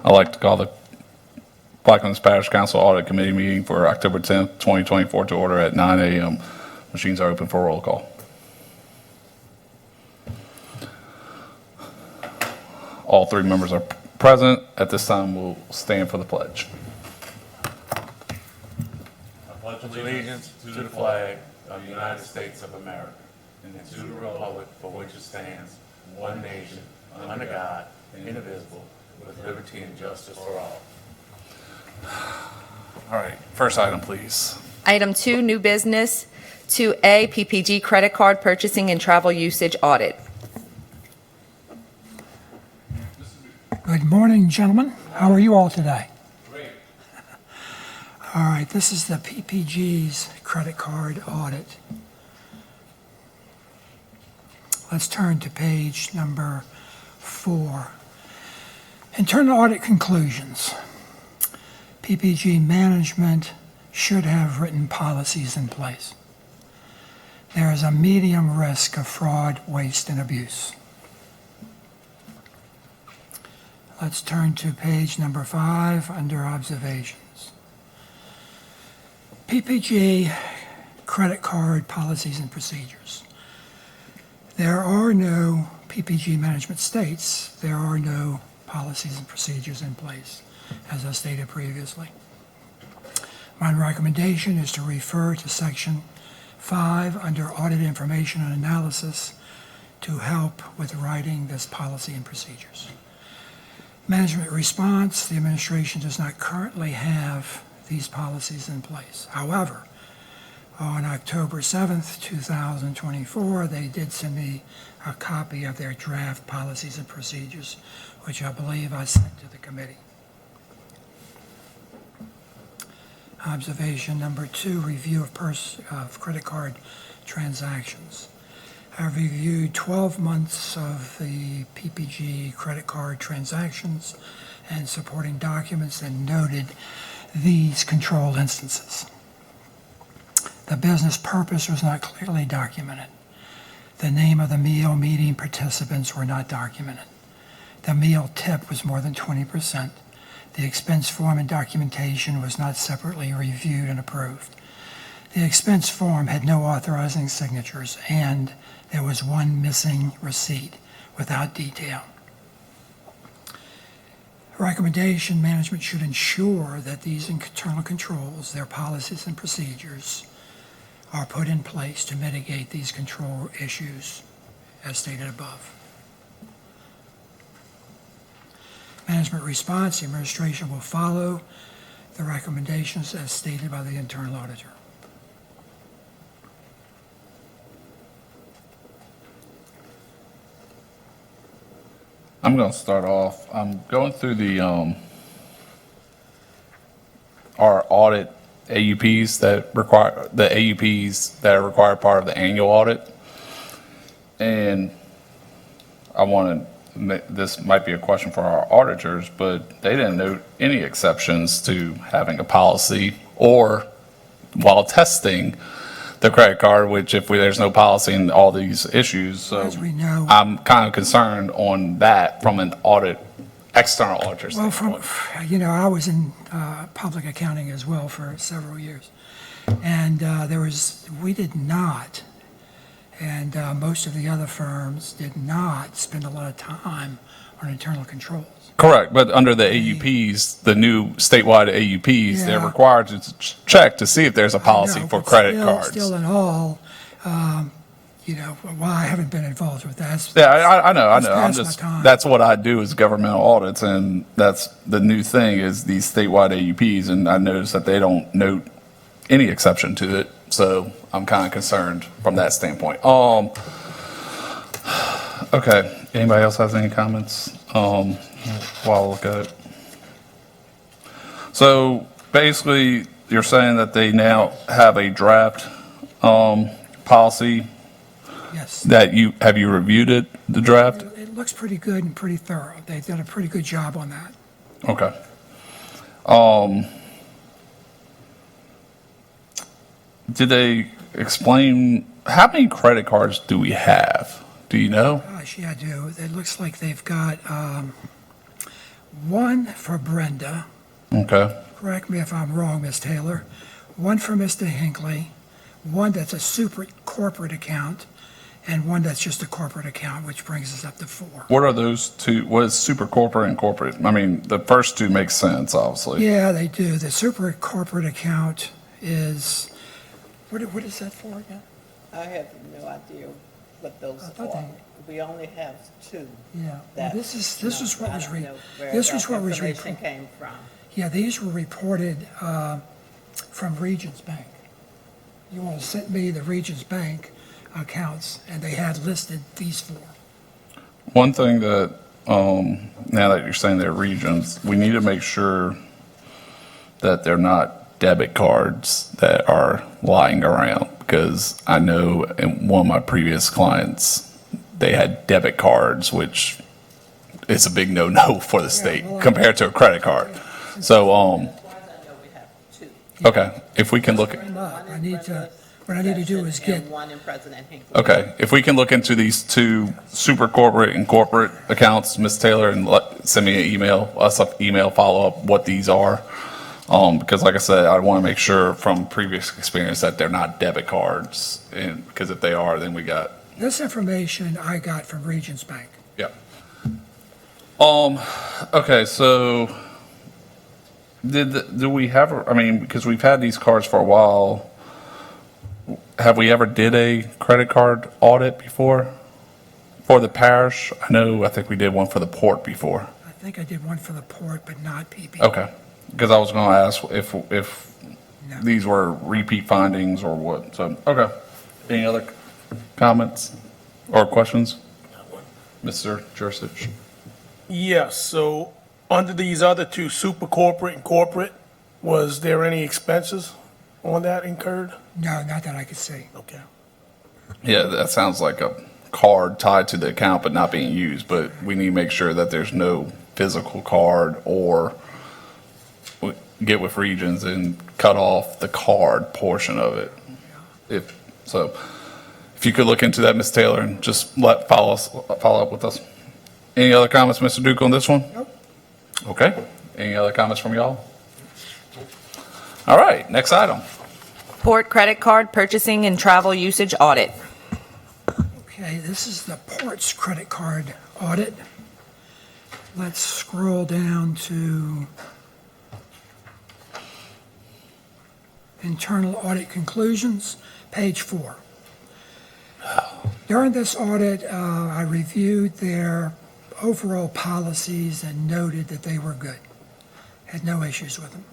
I'd like to call the Blacklands Parish Council Audit Committee meeting for October 10th, 2024 to order at 9 a.m. Machines are open for roll call. All three members are present. At this time, we'll stand for the pledge. I pledge allegiance to the flag of the United States of America and to the republic for which it stands, one nation, under God, indivisible, with liberty and justice for all. All right, first item, please. Item 2, new business. 2A, PPG credit card purchasing and travel usage audit. Good morning, gentlemen. How are you all today? Great. All right, this is the PPG's credit card audit. Let's turn to page number 4. Internal audit conclusions. PPG management should have written policies in place. There is a medium risk of fraud, waste, and abuse. Let's turn to page number 5 under observations. PPG credit card policies and procedures. There are no, PPG management states, there are no policies and procedures in place, as I stated previously. My recommendation is to refer to section 5 under audit information and analysis to help with writing this policy and procedures. Management response, the administration does not currently have these policies in place. However, on October 7th, 2024, they did send me a copy of their draft policies and procedures, which I believe I sent to the committee. Observation number 2, review of credit card transactions. I've reviewed 12 months of the PPG credit card transactions and supporting documents and noted these controlled instances. The business purpose was not clearly documented. The name of the meal meeting participants were not documented. The meal tip was more than 20%. The expense form and documentation was not separately reviewed and approved. The expense form had no authorizing signatures, and there was one missing receipt without detail. Recommendation: management should ensure that these internal controls, their policies and procedures, are put in place to mitigate these control issues as stated above. Management response: the administration will follow the recommendations as stated by the internal auditor. I'm going to start off. I'm going through the our audit AUPs that are required part of the annual audit, and I want to. This might be a question for our auditors, but they didn't note any exceptions to having a policy or while testing the credit card, which there's no policy in all these issues. So As we know, I'm kind of concerned on that from an external auditor standpoint. I was in public accounting as well for several years, and we did not, and most of the other firms did not spend a lot of time on internal controls. Correct, but under the AUPs, the new statewide AUPs, they're Yeah. required to check to see if there's a policy for but credit cards. Still in all, well, I haven't been involved with that. Yeah, I know. I'm past my just, time. that's what I do is governmental audits, and that's the new thing is these statewide AUPs, and I noticed that they don't note any exception to it, so I'm kind of concerned from that standpoint. Okay, anybody else has any comments while I look at it? So basically, you're saying that they now have a draft policy Yes. that have you reviewed it, the draft? It looks pretty good and pretty thorough. They've done a pretty good job on that. Okay. Did they explain how many credit cards do we have? Do you know? Gosh, yeah, I do. It looks like they've got one for Brenda, Okay. correct me if I'm wrong, Ms. Taylor, one for Mr. Hinckley, one that's a super corporate account, and one that's just a corporate account, which brings us up to 4. What are those two? What is super corporate and corporate? I mean, the first two make sense, obviously. Yeah, they do. The super corporate account is, what is that for again? I have no idea what those I thought are. We only have 2. Yeah, well, That's- this is what I was, don't know where this that was what was, information came from. yeah, these were reported from Regions Bank. You want to send me the Regions Bank accounts, and they had listed these 4. One thing that, now that you're saying they're regions, we need to make sure that they're not debit cards that are lying around. Because I know in one of my previous clients, they had debit cards, which is a big no-no for the state well, compared to a credit card. So, As far as I know, we have 2. okay, if we can look, Them up. One I in need to, Brenda what I need to do is Sessions get, and one in President Hinckley. okay, if we can look into these 2 super corporate and corporate accounts, Ms. Taylor, and send me an email, email follow-up what these are. Because like I said, I want to make sure from previous experience that they're not debit cards. And because if they are, then we got, this information I got from Regions Bank. yeah. Okay, so do we have, I mean, because we've had these cards for a while, have we ever did a credit card audit before? For the parish? I think we did one for the port before. I think I did one for the port, but not PP. Okay, because I was going to ask if No. these were repeat findings or what, so, okay. Any other comments or questions? Mr. Jursich? Yes, so under these other 2, super corporate and corporate, was there any expenses on that incurred? No, not that I could see. Okay. Yeah, that sounds like a card tied to the account but not being used, but we need to make sure that there's no physical card or get with Regions and cut off the card portion of it. If you could look into that, Ms. Taylor, and just follow up with us. Any other comments, Mr. Duke, on this one? Nope. Okay. Any other comments from y'all? All right, next item. Port credit card purchasing and travel usage audit. Okay, this is the port's credit card audit. Let's scroll down to internal audit conclusions, page 4. During this audit, I reviewed their overall policies and noted that they were good. Had no issues with them.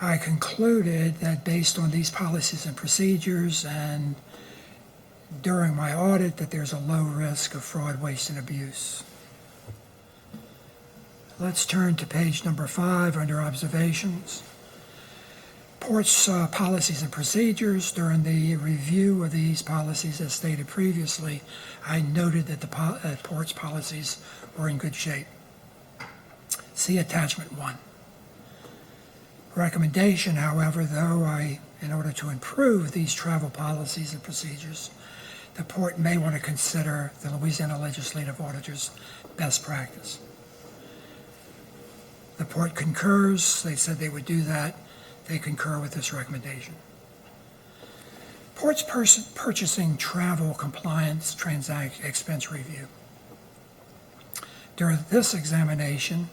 I concluded that based on these policies and procedures and during my audit that there's a low risk of fraud, waste, and abuse. Let's turn to page number 5 under observations. Port's policies and procedures. During the review of these policies, as stated previously, I noted that the Port's policies were in good shape. See attachment 1. Recommendation, however, in order to improve these travel policies and procedures, the Port may want to consider the Louisiana Legislative Auditor's best practice. The Port concurs. They said they would do that. They concur with this recommendation. Port's purchasing travel compliance expense review. During this examination,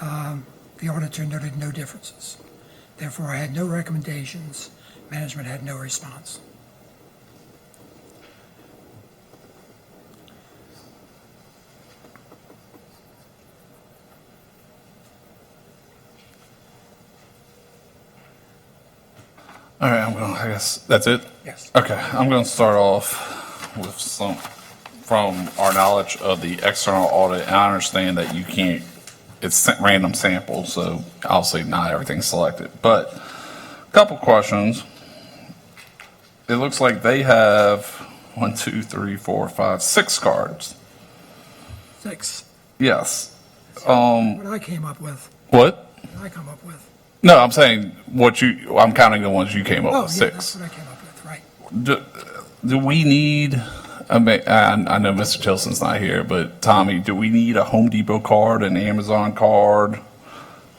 the auditor noted no differences. Therefore, I had no recommendations. Management had no response. All right, I guess that's it? Yes. Okay, I'm going to start off with some, from our knowledge of the external audit, and I understand that you can't, it's random samples, so obviously not everything's selected. But a couple questions. It looks like they have 1, 2, 3, 4, 5, 6 cards. 6. Yes. What I came up with. What? What I come up with. No, I'm saying I'm counting the ones you came up Oh, with, yeah, 6. that's what I came up with, right. Do we need I mean, I know Mr. Tilson's not here, but Tommy, do we need a Home Depot card, an Amazon card,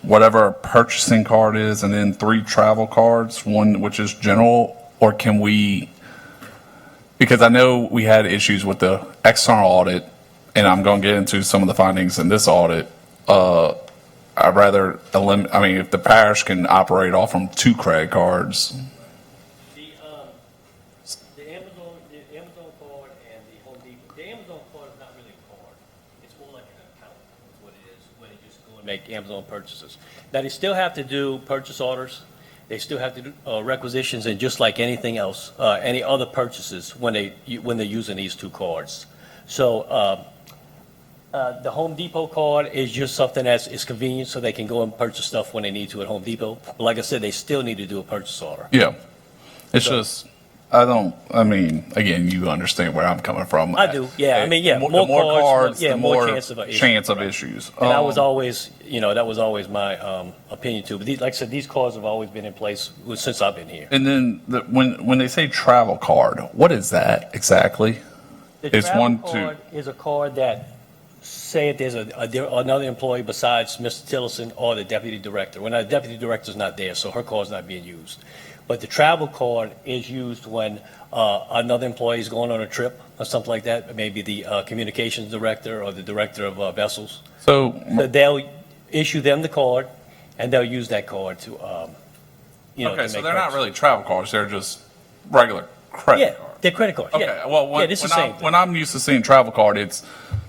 whatever our purchasing card is, and then 3 travel cards, one which is general, or can we, because I know we had issues with the external audit, and I'm going to get into some of the findings in this audit. I'd rather I mean, if the parish can operate off from 2 credit cards. The Amazon card and the Home Depot, the Amazon card is not really a card. It's more like an account, is what it is, where they just go and make Amazon purchases. Now, they still have to do purchase orders. They still have to do requisitions, and just like anything else, any other purchases when they're using these 2 cards. So, the Home Depot card is just something is convenient, so they can go and purchase stuff when they need to at Home Depot. But like I said, they still need to do a purchase order. Yeah. It's just, I mean, again, you understand where I'm coming from. I do, yeah. I mean, yeah, The more cards, cards, yeah, the more more chance of a issue. chance of Right. issues. And that was always, that was always my opinion too. But like I said, these cards have always been in place since I've been here. And then when they say travel card, what is that exactly? The It's travel one, card is a card that, say if there's another employee besides Mr. Tillison or the deputy director. When the deputy director's not there, so her card's not being used. But the travel card is used when another employee is going on a trip or something like that, maybe the communications director or the director of vessels. So, So they'll issue them the card, and they'll use that card to, okay, to so make they're not purchases. really travel cards, they're just regular credit Yeah, cards. they're credit cards, Okay, yeah. well, Yeah, this is the same thing. when I'm used to seeing travel card, it's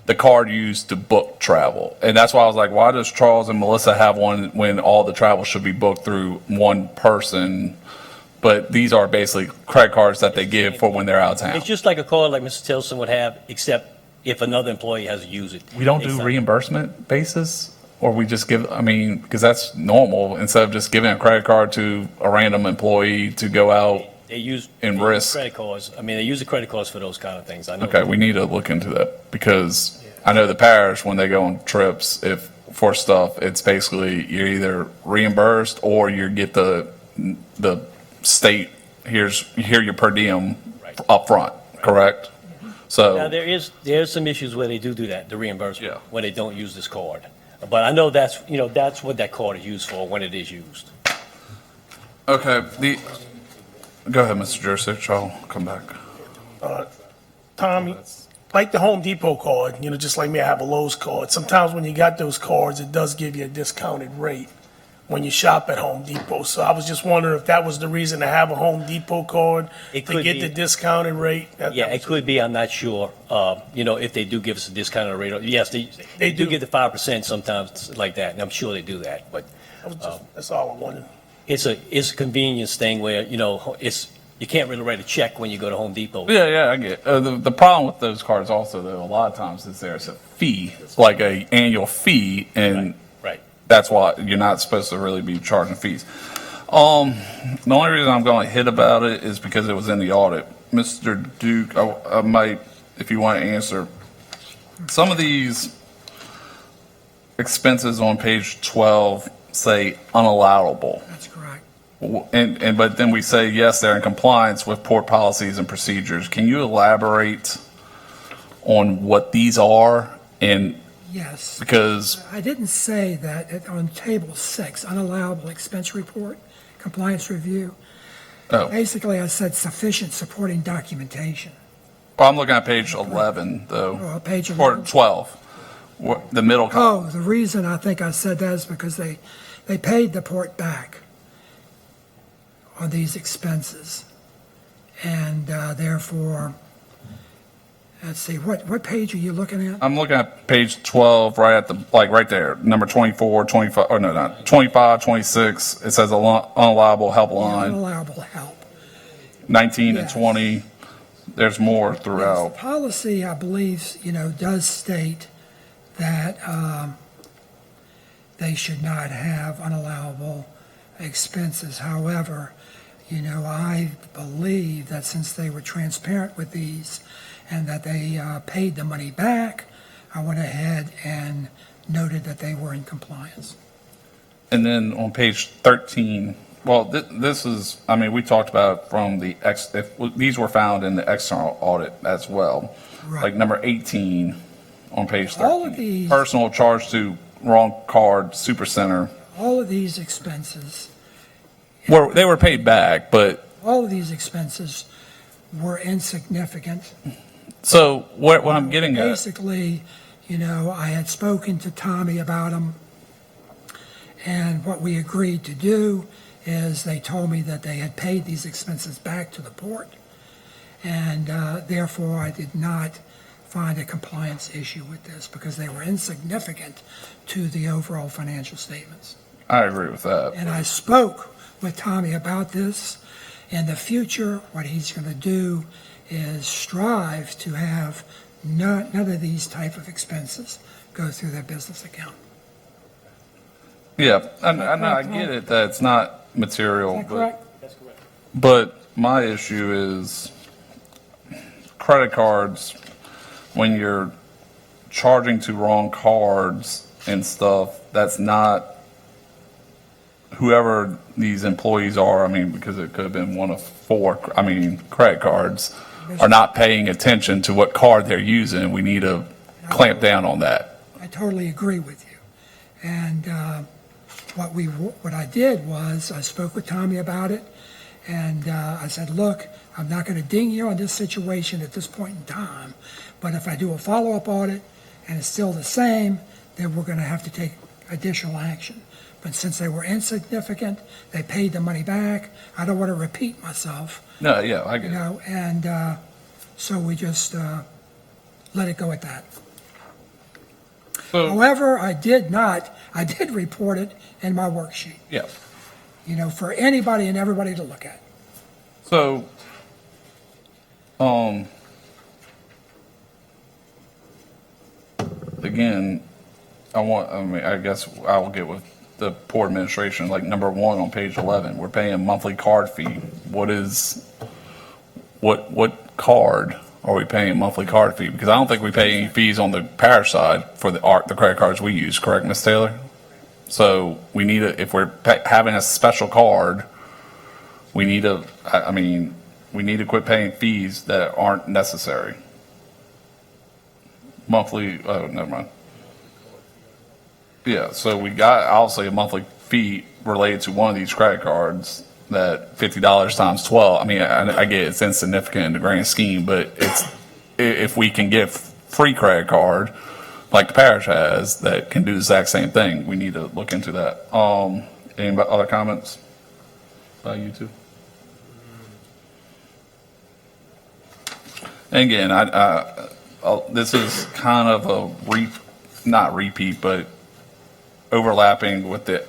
the card used to book travel. And that's why I was like, why does Charles and Melissa have one when all the travel should be booked through one person? But these are basically credit cards that they give for when they're out of town. It's just like a card like Mr. Tillson would have, except if another employee has to use it. We don't do Exactly. reimbursement basis? Or we just give, I mean, because that's normal, instead of just giving a credit card to a random employee to go out. They use. And they use risk. Credit cards. I mean, they use the credit cards for those kind of things. I know. Okay, we need to look into that, because I know the parish, when they go on trips, if, for stuff, it's basically you're either reimbursed or you get the state, here your per diem Right. up front, correct? Now, So, there's some issues where they do that, the reimbursement, Yeah. when they don't use this card. But I know that's what that card is used for when it is used. okay, go ahead, Mr. Jursich, I'll come back. Tommy, like the Home Depot card, just like me, I have a Lowe's card. Sometimes when you got those cards, it does give you a discounted rate when you shop at Home Depot. So I was just wondering if that was the reason to have a Home Depot card, It to could get be. the discounted rate? Yeah, it could be, I'm not sure, if they do give us a discounted rate. Yes, they do do. give the 5% sometimes like that, and I'm sure they do that. But That's all I wanted. it's a convenience thing where, you can't really write a check when you go to Home Depot. Yeah, I get, the problem with those cards also, though, a lot of times is there's a fee, like a annual fee, and Right. that's why you're not supposed to really be charging fees. The only reason I'm going to hit about it is because it was in the audit. Mr. Duke, I might, if you want to answer, some of these expenses on page 12 say unallowable. That's correct. But then we say, yes, they're in compliance with port policies and procedures. Can you elaborate on what these are? And Yes. because, I didn't say that on table 6, unallowable expense report, compliance review. oh, Basically, I said sufficient supporting documentation. well, I'm looking at page 11, though, Oh, page or 11. 12, the middle column. Oh, the reason I think I said that is because they paid the port back on these expenses. And therefore, let's see, what page are you looking at? I'm looking at page 12, right at right there, number 24, 25, oh, no, not 25, 26. It says unallowable help line, Unallowable help. 19 and Yes. 20. There's more Yes, the throughout. policy, I believe, does state that they should not have unallowable expenses. However, I believe that since they were transparent with these and that they paid the money back, I went ahead and noted that they were in compliance. And then on page 13, well, this is, I mean, we talked about from the if these were found in the external audit as well. Right. Like number 18 on page 13. All of these- Personal charge to wrong card, supercenter. All of these expenses, They were paid back, but, all of these expenses were insignificant. so what I'm getting at, Basically, I had spoken to Tommy about them, and what we agreed to do is they told me that they had paid these expenses back to the port, and therefore I did not find a compliance issue with this because they were insignificant to the overall financial statements. I agree with that. And I spoke with Tommy about this. In the future, what he's going to do is strive to have none of these type of expenses go through their business account. Yeah, and I get it that it's not material, Is that but, correct? That's correct. but my issue is credit cards, when you're charging to wrong cards and stuff, that's not whoever these employees are, I mean, because it could have been one of four, I mean, credit cards, are not paying attention to what card they're using. We need to clamp down on that. I totally agree with you. And what I did was I spoke with Tommy about it, and I said, look, I'm not going to ding you on this situation at this point in time, but if I do a follow-up audit and it's still the same, then we're going to have to take additional action. But since they were insignificant, they paid the money back. I don't want to repeat myself, No, yeah, I get it. and so we just let it go at that. So, However, I did report it in my worksheet, yeah, for anybody and everybody to look at. so, again, I guess I'll get with the port administration, like number 1 on page 11, we're paying a monthly card fee. What card are we paying a monthly card fee? Because I don't think we pay any fees on the parish side for the credit cards we use, correct, Ms. Taylor? So we need if we're having a special card, we need we need to quit paying fees that aren't necessary. Monthly, oh, never mind. Yeah, so we got, I'll say a monthly fee related to one of these credit cards that $50 times 12. I mean, I get it's insignificant in the grand scheme, but if we can get free credit card like the parish has that can do the exact same thing, we need to look into that. Any other comments by you two? And again, this is kind of a not repeat, but overlapping with the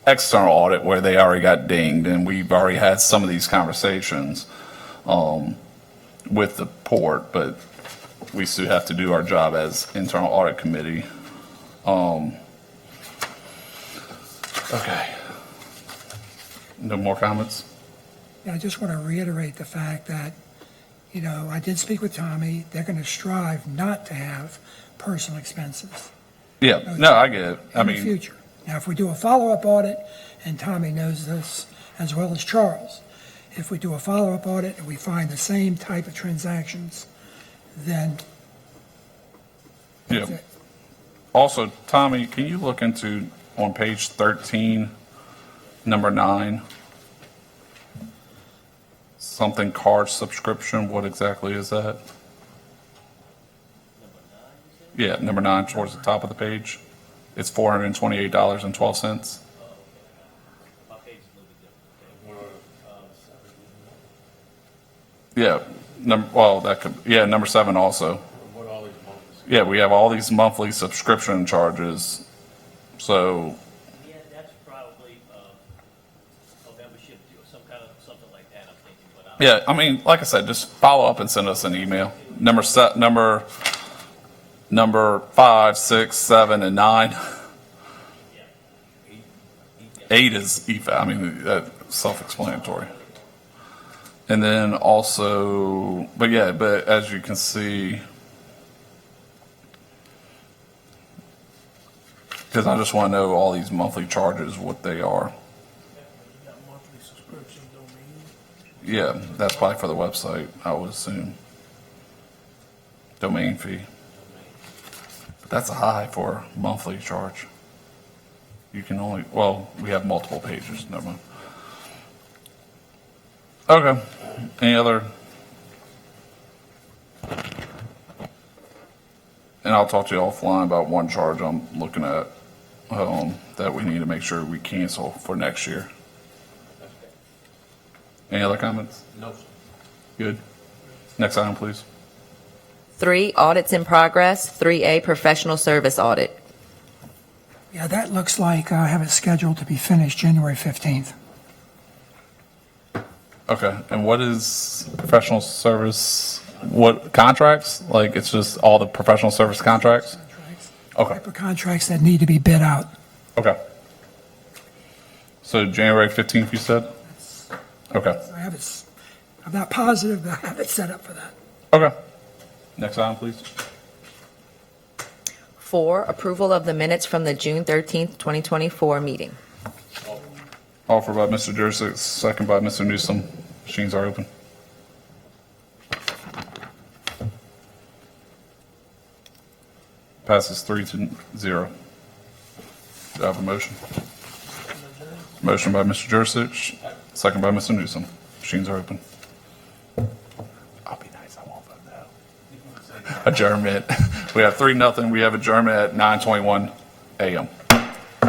external audit where they already got dinged, and we've already had some of these conversations with the port, but we still have to do our job as internal audit committee. Okay. No more comments? Yeah, I just want to reiterate the fact that, I did speak with Tommy. They're going to strive not to have personal expenses Yeah, no, I get it. I in the mean, future. Now, if we do a follow-up audit, and Tommy knows this as well as Charles, if we do a follow-up audit and we find the same type of transactions, then that's yeah. it. Also, Tommy, can you look into, on page 13, number 9, something card subscription, what exactly is that? Yeah, number 9 towards the top of the page. It's $428.12. My page is a little bit different. Yeah, number 7 also. Yeah, we have all these monthly subscription charges. So, Yeah, that's probably a membership deal, some kind of, something like that, I'm thinking, but I. yeah, I mean, like I said, just follow up and send us an email. Number 5, 6, 7, and 9. 8 is EFA. I mean, that's self-explanatory. And then also, but as you can see, because I just want to know all these monthly charges, what they are. You got monthly Yeah, that's probably for the website, I would assume. Domain fee. But that's a high for a monthly charge. You can only, well, we have multiple pages, never mind. Okay, any other? And I'll talk to you offline about one charge I'm looking at, that we need to make sure we cancel for next year. Any other comments? No, sir. Good. Next item, please. 3, audits in progress. 3A, professional service audit. Yeah, that looks like I have it scheduled to be finished January 15th. Okay, and what is professional service, what contracts? Like, it's just all the professional service contracts? Okay, Type of contracts that need to be bid out. okay. So January 15th, you said? Okay, I have it, I'm not positive, but I have it set up for that. okay. Next item, please. 4, approval of the minutes from the June 13th, 2024 meeting. Offered by Mr. Jurcik, second by Mr. Newsom. Machines are open. Passes 3-0. Do I have a motion? Motion by Mr. Jurcik, second by Mr. Newsom. Machines are open. I'll be nice, I won't vote no. Adjournment. We have 3-0. We have adjournment at 9:21 a.m.